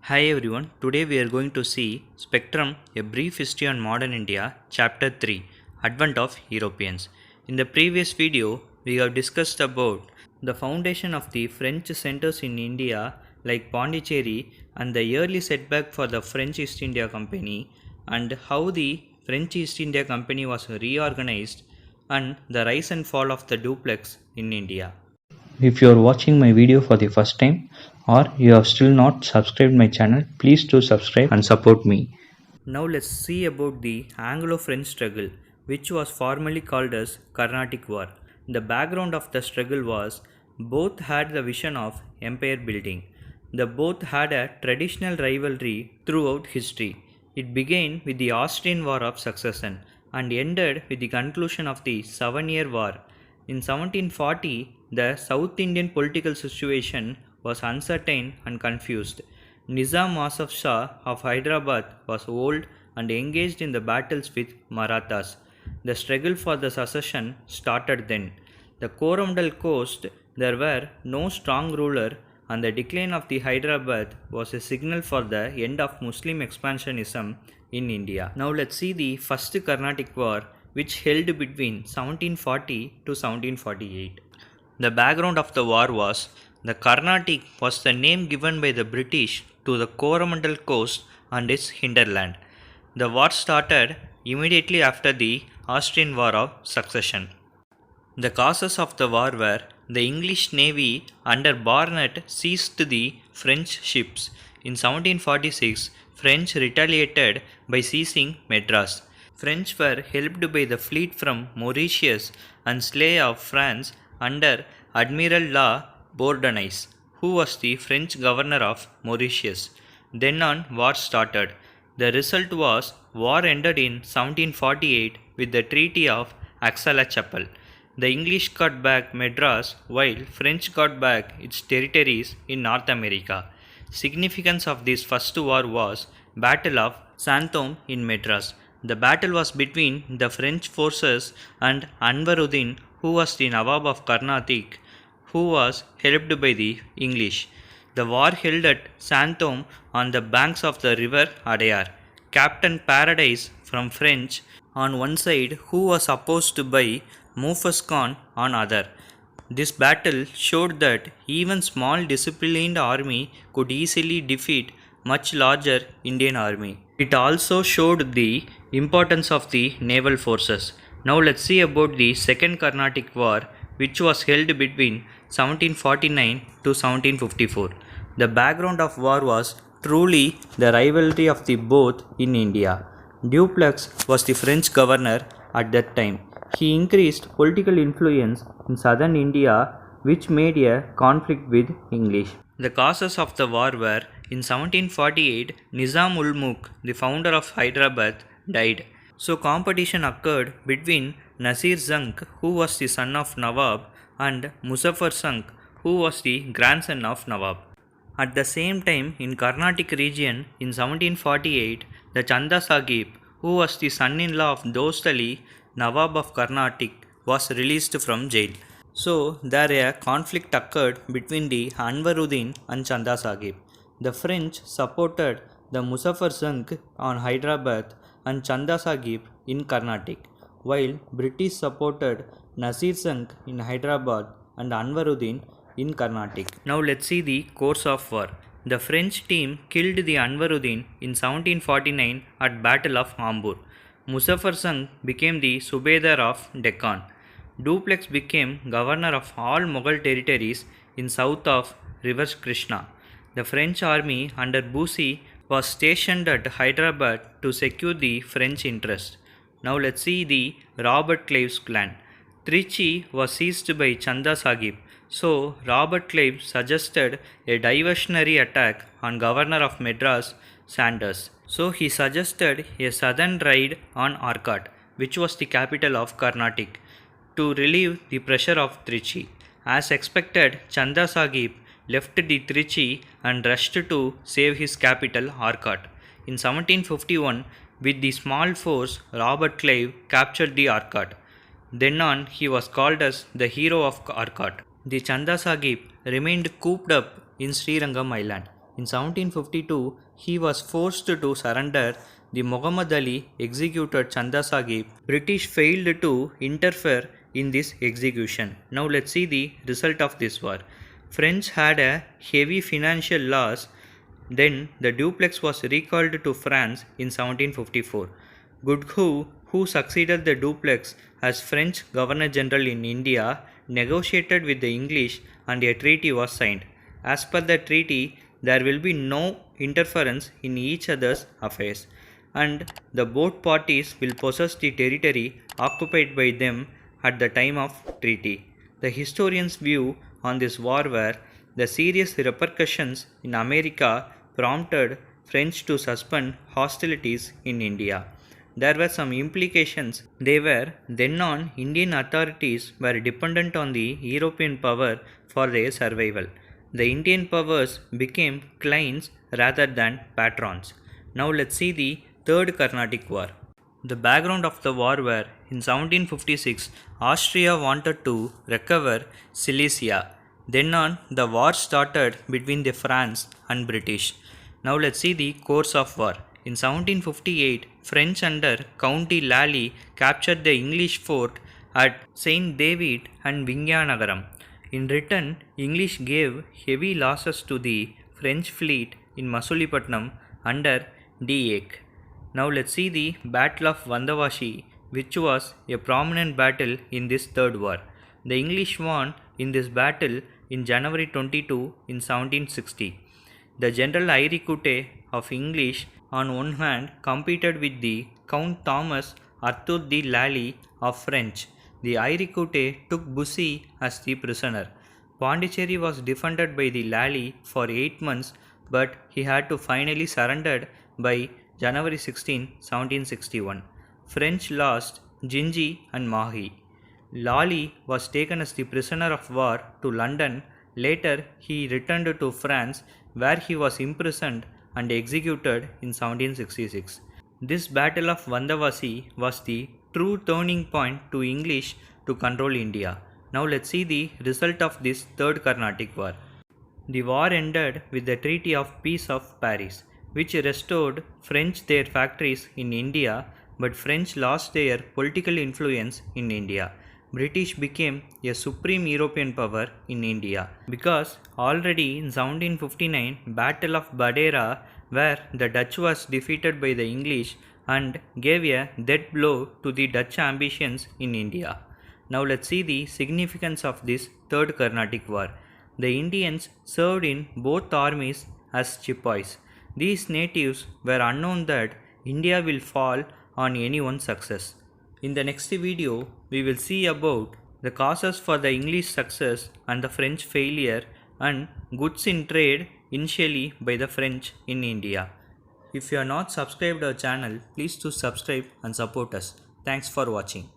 Hi everyone, today we are going to see Spectrum, a brief history on modern India, chapter 3, Advent of Europeans. In the previous video, we have discussed about the foundation of the French centers in India like Pondicherry and the early setback for the French East India Company and how the French East India Company was reorganized and the rise and fall of the duplex in India. If you are watching my video for the first time or you have still not subscribed my channel, please do subscribe and support me. Now let's see about the Anglo-French struggle, which was formerly called as Carnatic War. The background of the struggle was both had the vision of empire building. The both had a traditional rivalry throughout history. It began with the Austrian War of Succession and ended with the conclusion of the Seven-Year War. In 1740, the South Indian political situation was uncertain and confused. Nizam Asaf Shah of Hyderabad was old and engaged in the battles with Marathas. The struggle for the succession started then. The Coromandel coast, there were no strong ruler, and the decline of the Hyderabad was a signal for the end of Muslim expansionism in India. Now let's see the first Carnatic War, which held between 1740 to 1748. The background of the war was the Carnatic was the name given by the British to the Coromandel coast and its hinterland. The war started immediately after the Austrian War of Succession. The causes of the war were the English Navy under Barnett seized the French ships. In 1746, French retaliated by seizing Madras. French were helped by the fleet from Mauritius and Slay of France under Admiral La Bourdonnais, who was the French governor of Mauritius. Then on, war started. The result was war ended in 1748 with the Treaty of Aix-la-Chapelle. The English got back Madras while French got back its territories in North America. Significance of this first war was Battle of Santhome in Madras. The battle was between the French forces and Anwaruddin, who was the Nawab of Carnatic, who was helped by the English. The war held at Santhome on the banks of the river Adayar. Captain Paradise from French on one side, who was opposed by Mufas Khan on other. This battle showed that even small disciplined army could easily defeat much larger Indian army. It also showed the importance of the naval forces. Now let's see about the Second Carnatic War, which was held between 1749 to 1754. The background of war was truly the rivalry of the both in India. Dupleix was the French governor at that time. He increased political influence in southern India, which made a conflict with English. The causes of the war were in 1748, Nizam ul Mulk, the founder of Hyderabad, died. So competition occurred between Nasir Jung, who was the son of Nawab, and Muzaffar Jung, who was the grandson of Nawab. At the same time, in Carnatic region, in 1748, the Chanda Sahib, who was the son-in-law of Dost Ali, Nawab of Carnatic, was released from jail. So, there a conflict occurred between the Anwaruddin and Chanda Sahib. The French supported the Muzaffar Jung on Hyderabad and Chanda Sahib in Carnatic, while British supported Nasir Jung in Hyderabad and Anwaruddin in Carnatic. Now let's see the course of war. The French team killed the Anwaruddin in 1749 at Battle of Ambur. Muzaffar Jung became the Subedar of Deccan. Dupleix became governor of all Mughal territories in south of River Krishna. The French army under Bussy was stationed at Hyderabad to secure the French interest. Now let's see the Robert Clive's plan. Trichy was seized by Chanda Sahib, so Robert Clive suggested a diversionary attack on Governor of Madras, Sanders. So he suggested a southern raid on Arcot, which was the capital of Carnatic, to relieve the pressure of Trichy. As expected, Chanda Sahib left the Trichy and rushed to save his capital Arcot. In 1751, with the small force, Robert Clive captured the Arcot. Then on, he was called as the hero of Arcot. The Chanda Sahib remained cooped up in Srirangam Island. In 1752, he was forced to surrender. The Muhammad Ali executed Chanda Sahib. British failed to interfere in this execution. Now let's see the result of this war. French had a heavy financial loss. Then the duplex was recalled to France in 1754. Goodhue, who succeeded the duplex as French Governor General in India, negotiated with the English and a treaty was signed. As per the treaty, there will be no interference in each other's affairs, and the both parties will possess the territory occupied by them at the time of treaty. The historians' view on this war were the serious repercussions in America prompted French to suspend hostilities in India. There were some implications. They were then on Indian authorities were dependent on the European power for their survival. The Indian powers became clients rather than patrons. Now let's see the Third Carnatic War. The background of the war were in 1756 Austria wanted to recover Silesia. Then on the war started between the France and British. Now let's see the course of war. In 1758, French under Count Lally captured the English fort at Saint David and Vinganagaram. In return, English gave heavy losses to the French fleet in Masulipatam under D'Ake. Now let's see the Battle of Vandavashi, which was a prominent battle in this third war. The English won in this battle in January 22 in 1760. The General Iricote of English on one hand competed with the Count Thomas Arthur de Lally of French. The Iricote took Bussy as the prisoner. Pondicherry was defended by the Lally for 8 months, but he had to finally surrender by January 16, 1761. French lost Gingy and Mahi. Lally was taken as the prisoner of war to London. Later, he returned to France, where he was imprisoned and executed in 1766. This Battle of Vandavasi was the true turning point to English to control India. Now let's see the result of this Third Carnatic War. The war ended with the Treaty of Peace of Paris, which restored French their factories in India, but French lost their political influence in India. British became a supreme European power in India because already in 1759 Battle of Badera, where the Dutch was defeated by the English and gave a death blow to the Dutch ambitions in India. Now let's see the significance of this Third Carnatic War. The Indians served in both armies as Chippewas. These natives were unknown that India will fall on anyone's success. In the next video, we will see about the causes for the English success and the French failure and goods in trade initially by the French in India. If you are not subscribed our channel, please do subscribe and support us. Thanks for watching.